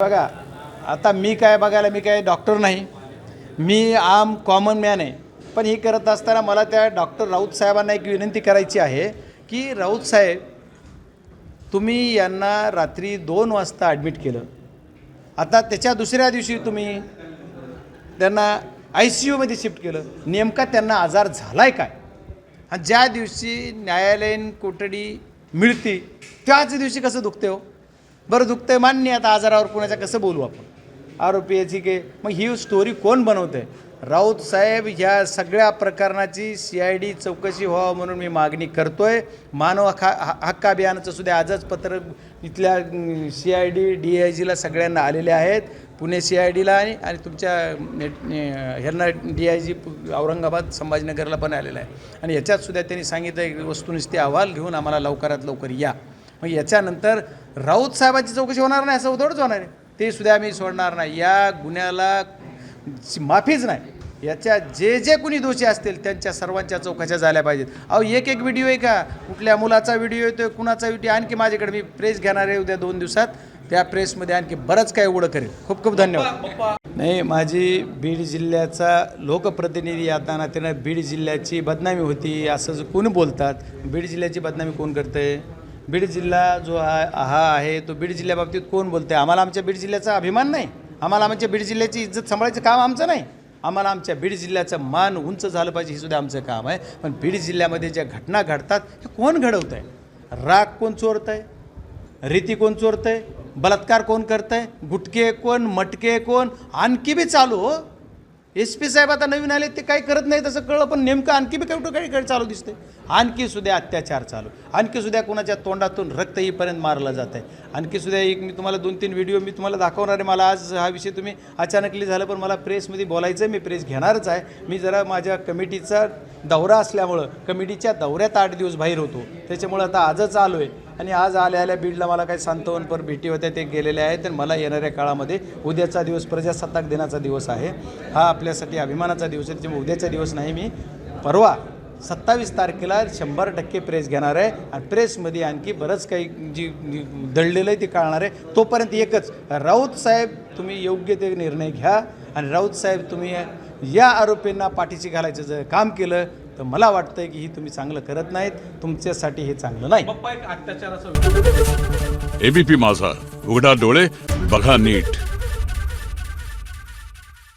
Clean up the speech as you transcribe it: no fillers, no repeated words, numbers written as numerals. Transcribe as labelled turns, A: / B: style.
A: बघा आता मी काय डॉक्टर नाही, मी आम कॉमन मॅन आहे. पण हे करत असताना मला त्या डॉक्टर राऊत साहेबांना एक विनंती करायची आहे की राऊत साहेब, तुम्ही यांना रात्री 2 वाजता ॲडमिट केलं. आता त्याच्या दुसऱ्या दिवशी तुम्ही त्यांना ICUमध्ये शिफ्ट केलं. नेमका त्यांना आजार झाला आहे काय? आणि ज्या दिवशी न्यायालयीन कोठडी मिळते त्याच दिवशी कसं दुखते हो? बरं दुखतंय मान्य, आता आजारावर कोणाच्या कसं बोलू आपण? आरोपी याची के मग ही स्टोरी कोण बनवतं आहे? राऊत साहेब, ह्या सगळ्या प्रकरणाची CID चौकशी व्हावं म्हणून मी मागणी करतो आहे. मानव हक्क अभियानाचं सुद्धा आजच पत्र इथल्या CID DIGला सगळ्यांना आलेले आहेत. पुणे CIDला आणि तुमच्या ह्यांना DIG औरंगाबाद संभाजीनगरला पण आलेला आहे. आणि याच्यातसुद्धा त्यांनी सांगितलं वस्तुनिष्ठ अहवाल घेऊन आम्हाला लवकरात लवकर या. मग याच्यानंतर राऊत साहेबांची चौकशी होणार नाही असं थोडंच होणार आहे. ते सुद्धा आम्ही सोडणार नाही. या गुन्ह्याला माफीच नाही. याच्या जे कुणी दोषी असतील त्यांच्या सर्वांच्या चौकशा झाल्या पाहिजेत. अहो एक व्हिडिओ आहे का? कुठल्या मुलाचा व्हिडिओ येतो, कुणाचा व्हिडिओ? आणखी माझ्याकडे मी प्रेस घेणार आहे उद्या 2 दिवसात. त्या प्रेसमध्ये आणखी बरंच काही उघडं करेल. खूप खूप धन्यवाद. नाही, माझी बीड जिल्ह्याचा लोकप्रतिनिधी आता नात्यानं बीड जिल्ह्याची बदनामी होती असं कोणी बोलतात. बीड जिल्ह्याची बदनामी कोण करतं आहे? बीड जिल्हा जो हा आहे तो बीड जिल्ह्याबाबतीत कोण बोलतं आहे? आम्हाला आमच्या बीड जिल्ह्याचा अभिमान नाही? आम्हाला आमच्या बीड जिल्ह्याची इज्जत सांभाळायचं काम आमचं नाही? आम्हाला आमच्या बीड जिल्ह्याचं मान उंच झालं पाहिजे हे सुद्धा आमचं काम आहे. पण बीड जिल्ह्यामध्ये ज्या घटना घडतात हे कोण घडवतं आहे? राग कोण चोरतं आहे? रीती कोण चोरतं आहे? बलात्कार कोण करतं आहे? गुटके कोण? मटके कोण? आणखी बी चालू हो. SP साहेब आता नवीन आले, ते काही करत नाही तसं कळलं. पण नेमकं आणखी बी काही चालू दिसते. आणखी सुद्धा अत्याचार चालू, आणखी सुद्धा कोणाच्या तोंडातून रक्त येईपर्यंत मारलं जात आहे. आणखी सुद्धा एक मी तुम्हाला 2-3 व्हिडिओ मी तुम्हाला दाखवणार आहे. मला आज हा विषय तुम्ही अचानकली झालं, पण मला प्रेसमध्ये बोलायचं आहे. मी प्रेस घेणारच आहे. मी जरा माझ्या कमिटीचा दौरा असल्यामुळं कमिटीच्या दौऱ्यात 8 दिवस बाहेर होतो, त्याच्यामुळं आता आजच आलो आहे. आणि आज आल्या बीडला मला काही सांत्वनपर भेटी होत्या, ते गेलेले आहेत. आणि मला येणाऱ्या काळामध्ये उद्याचा दिवस प्रजासत्ताक दिनाचा दिवस आहे. हा आपल्यासाठी अभिमानाचा दिवस आहे. त्याच्यामुळे उद्याचा दिवस नाही, मी परवा 27 तारखेला 100% प्रेस घेणार आहे. आणि प्रेसमध्ये आणखी बरंच काही जी दडलेलं आहे ते कळणार आहे. तोपर्यंत एकच, राऊत साहेब तुम्ही योग्य ते निर्णय घ्या. आणि राऊत साहेब, तुम्ही या आरोपींना पाठीशी घालायचं जर काम केलं तर मला वाटतं की ही तुम्ही चांगलं करत नाहीत. तुमच्यासाठी हे चांगलं नाही.
B: ABP माझा, उघडा डोळे बघा नीट.